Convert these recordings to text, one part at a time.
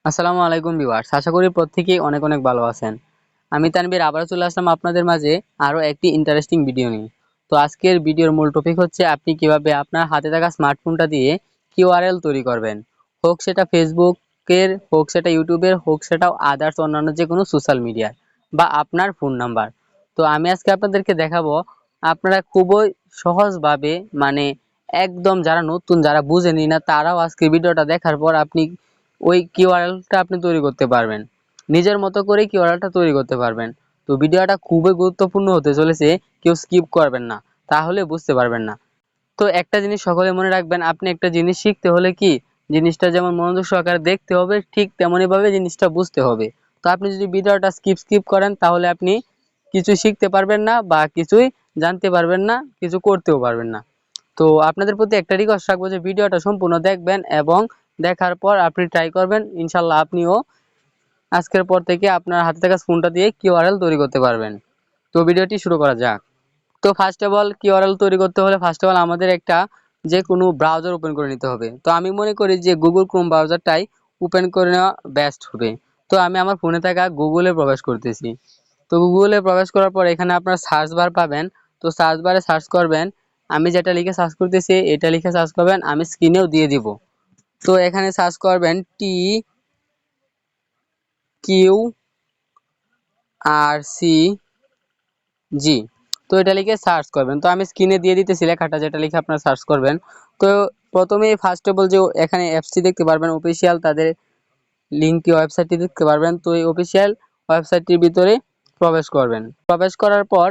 আসসালামু আলাইকুম ভিউয়ার্স, আশা করি প্রত্যেকেই অনেক অনেক ভালো আছেন। আমি তানভীর আবারও চলে আসলাম আপনাদের মাঝে আরো একটি ইন্টারেস্টিং ভিডিও নিয়ে। তো আজকের ভিডিওর মূল টপিক হচ্ছে আপনি কিভাবে আপনার হাতে থাকা স্মার্টফোনটা দিয়ে কিউআরএল তৈরি করবেন। হোক সেটা ফেসবুকের, হোক সেটা ইউটিউবের, হোক সেটা আদার্স অন্যান্য যে কোনো সোশ্যাল মিডিয়ার বা আপনার ফোন নাম্বার। তো আমি আজকে আপনাদেরকে দেখাবো আপনারা খুবই সহজভাবে, মানে একদম যারা নতুন, যারা বুঝেনি না, তারাও আজকে ভিডিওটা দেখার পর আপনি ওই কিউআরএলটা আপনি তৈরি করতে পারবেন। নিজের মতো করে কিউআরএলটা তৈরি করতে পারবেন। তো ভিডিওটা খুবই গুরুত্বপূর্ণ হতে চলেছে, কেউ স্কিপ করবেন না, তাহলে বুঝতে পারবেন না। তো একটা জিনিস সকলে মনে রাখবেন, আপনি একটা জিনিস শিখতে হলে কি জিনিসটা যেমন মনোযোগ সহকারে দেখতে হবে, ঠিক তেমনি ভাবে জিনিসটা বুঝতে হবে। তো আপনি যদি ভিডিওটা স্কিপ করেন তাহলে আপনি কিছু শিখতে পারবেন না বা কিছুই জানতে পারবেন না, কিছু করতেও পারবেন না। তো আপনাদের প্রতি একটা রিকোয়েস্ট রাখবো যে ভিডিওটা সম্পূর্ণ দেখবেন এবং দেখার পর আপনি ট্রাই করবেন, ইনশাল্লাহ আপনিও আজকের পর থেকে আপনার হাতে থাকা ফোনটা দিয়ে কিউআরএল তৈরি করতে পারবেন। তো ভিডিওটি শুরু করা যাক। তো ফার্স্ট অফ অল কিউআরএল তৈরি করতে হলে ফার্স্ট অফ অল আমাদের একটা যে কোনো ব্রাউজার ওপেন করে নিতে হবে। তো আমি মনে করি যে গুগল ক্রোম ব্রাউজারটাই ওপেন করে নেওয়া বেস্ট হবে। তো আমি আমার ফোনে থাকা গুগলে প্রবেশ করতেছি। তো গুগলে প্রবেশ করার পর এখানে আপনার সার্চ বার পাবেন। তো সার্চ বারে সার্চ করবেন, আমি যেটা লিখে সার্চ করতেছি এটা লিখে সার্চ করবেন, আমি স্ক্রিনেও দিয়ে দিব। তো এখানে সার্চ করবেন TQRC। তো এটা লিখে সার্চ করবেন। তো আমি স্ক্রিনে দিয়ে দিতেছি লেখাটা, যেটা লিখে আপনারা সার্চ করবেন। তো প্রথমে ফার্স্ট অফ অল যে এখানে অ্যাপসটি দেখতে পারবেন, অফিসিয়াল তাদের লিঙ্কটি, ওয়েবসাইটটি দেখতে পারবেন। তো এই অফিসিয়াল ওয়েবসাইটটির ভিতরে প্রবেশ করবেন। প্রবেশ করার পর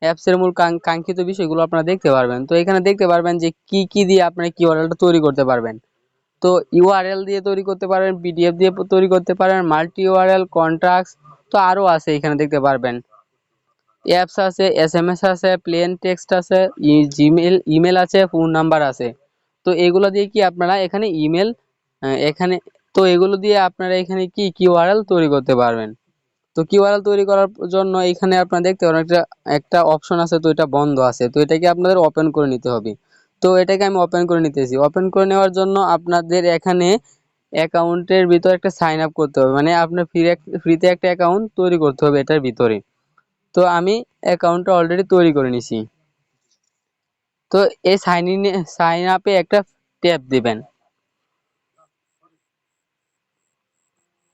অ্যাপসের মূল কাঙ্ক্ষিত বিষয়গুলো আপনারা দেখতে পারবেন। তো এখানে দেখতে পারবেন যে কি কি দিয়ে আপনারা কিউআরএলটা তৈরি করতে পারবেন। তো ইউআরএল দিয়ে তৈরি করতে পারেন, পিডিএফ দিয়ে তৈরি করতে পারেন, মাল্টি ইউআরএল, কন্ট্রাক্টস, তো আরো আছে এখানে দেখতে পারবেন। অ্যাপস আছে, এসএমএস আছে, প্লেন টেক্সট আছে, ইমেল আছে, ফোন নাম্বার আছে। তো এগুলো দিয়ে কি আপনারা এখানে ইমেল, এখানে, তো এগুলো দিয়ে আপনারা এখানে কি কিউআরএল তৈরি করতে পারবেন। তো কিউআরএল তৈরি করার জন্য এখানে আপনারা দেখতে পারেন একটা একটা অপশন আছে, তো এটা বন্ধ আছে, তো এটাকে আপনাদের ওপেন করে নিতে হবে। তো এটাকে আমি ওপেন করে নিতেছি। ওপেন করে নেওয়ার জন্য আপনাদের এখানে অ্যাকাউন্টের ভিতরে একটা সাইন আপ করতে হবে, মানে আপনার ফ্রিতে একটা অ্যাকাউন্ট তৈরি করতে হবে এটার ভিতরে। তো আমি অ্যাকাউন্টটা অলরেডি তৈরি করে নিছি। তো এই সাইন আপে একটা ট্যাপ দিবেন।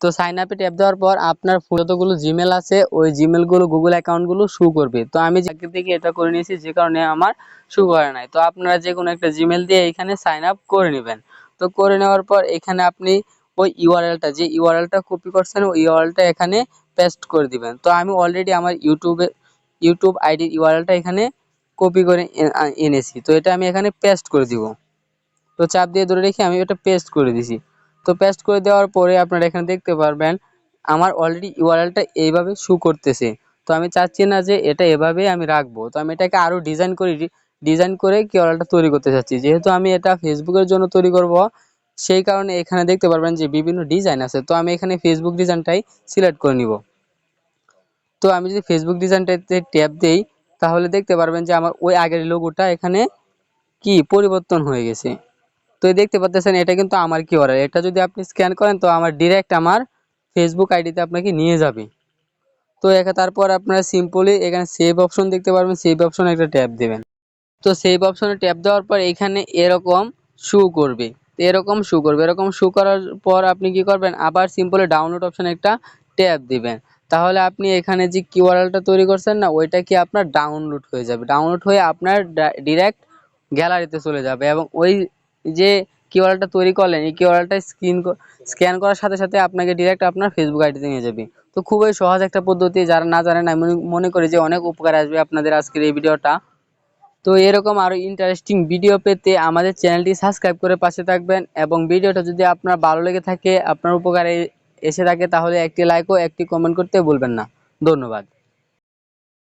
তো সাইন আপে ট্যাপ দেওয়ার পর আপনার যতগুলো জিমেল আছে ওই জিমেল গুলো, গুগল অ্যাকাউন্ট গুলো শো করবে। তো আমি আগে থেকে এটা করে নিয়েছি, যে কারণে আমার শো করে নাই। তো আপনারা যে কোনো একটা জিমেল দিয়ে এখানে সাইন আপ করে নেবেন। তো করে নেওয়ার পর এখানে আপনি ওই ইউআরএলটা, যে ইউআরএলটা কপি করছেন ওই ইউআরএলটা এখানে পেস্ট করে দিবেন। তো আমি অলরেডি আমার ইউটিউব আইডির ইউআরএলটা এখানে কপি করে এনেছি। তো এটা আমি এখানে পেস্ট করে দিব। তো চাপ দিয়ে ধরে রেখে আমি এটা পেস্ট করে দিছি। তো পেস্ট করে দেওয়ার পরে আপনারা এখানে দেখতে পারবেন আমার অলরেডি ইউআরএলটা এইভাবে শো করতেছে। তো আমি চাচ্ছি না যে এটা এভাবে আমি রাখবো, তো আমি এটাকে আরো ডিজাইন করে কিউআরএলটা তৈরি করতে চাচ্ছি। যেহেতু আমি এটা ফেসবুকের জন্য তৈরি করব, সেই কারণে এখানে দেখতে পারবেন যে বিভিন্ন ডিজাইন আছে। তো আমি এখানে ফেসবুক ডিজাইনটাই সিলেক্ট করে নিব। তো আমি যদি ফেসবুক ডিজাইনটাতে ট্যাপ দেই তাহলে দেখতে পারবেন যে আমার ওই আগের লোগোটা এখানে কি পরিবর্তন হয়ে গেছে। তো এই দেখতে পাচ্ছেন এটা কিন্তু আমার কিউআরএল। এটা যদি আপনি স্ক্যান করেন তো আমার ডিরেক্ট আমার ফেসবুক আইডিতে আপনাকে নিয়ে যাবে। তো তারপর আপনারা সিম্পলি এখানে সেভ অপশন দেখতে পারবেন, সেভ অপশনে একটা ট্যাপ দেবেন। তো সেভ অপশনে ট্যাপ দেওয়ার পর এখানে এরকম শো করবে। তো এরকম শো করার পর আপনি কি করবেন, আবার সিম্পলি ডাউনলোড অপশনে একটা ট্যাপ দিবেন। তাহলে আপনি এখানে যে কিউআরএলটা তৈরি করছেন না, ওইটা কি আপনার ডাউনলোড হয়ে যাবে। ডাউনলোড হয়ে আপনার ডিরেক্ট গ্যালারিতে চলে যাবে এবং ওই যে কিউআরএলটা তৈরি করলেন এই কিউআরএলটা স্ক্যান করার সাথে সাথে আপনাকে ডিরেক্ট আপনার ফেসবুক আইডিতে নিয়ে যাবে। তো খুবই সহজ একটা পদ্ধতি, যারা না জানেন আমি মনে করি যে অনেক উপকার আসবে আপনাদের আজকের এই ভিডিওটা। তো এরকম আরো ইন্টারেস্টিং ভিডিও পেতে আমাদের চ্যানেলটি সাবস্ক্রাইব করে পাশে থাকবেন এবং ভিডিওটা যদি আপনার ভালো লেগে থাকে, আপনার উপকারে এসে থাকে, তাহলে একটি লাইক ও একটি কমেন্ট করতে ভুলবেন না। ধন্যবাদ।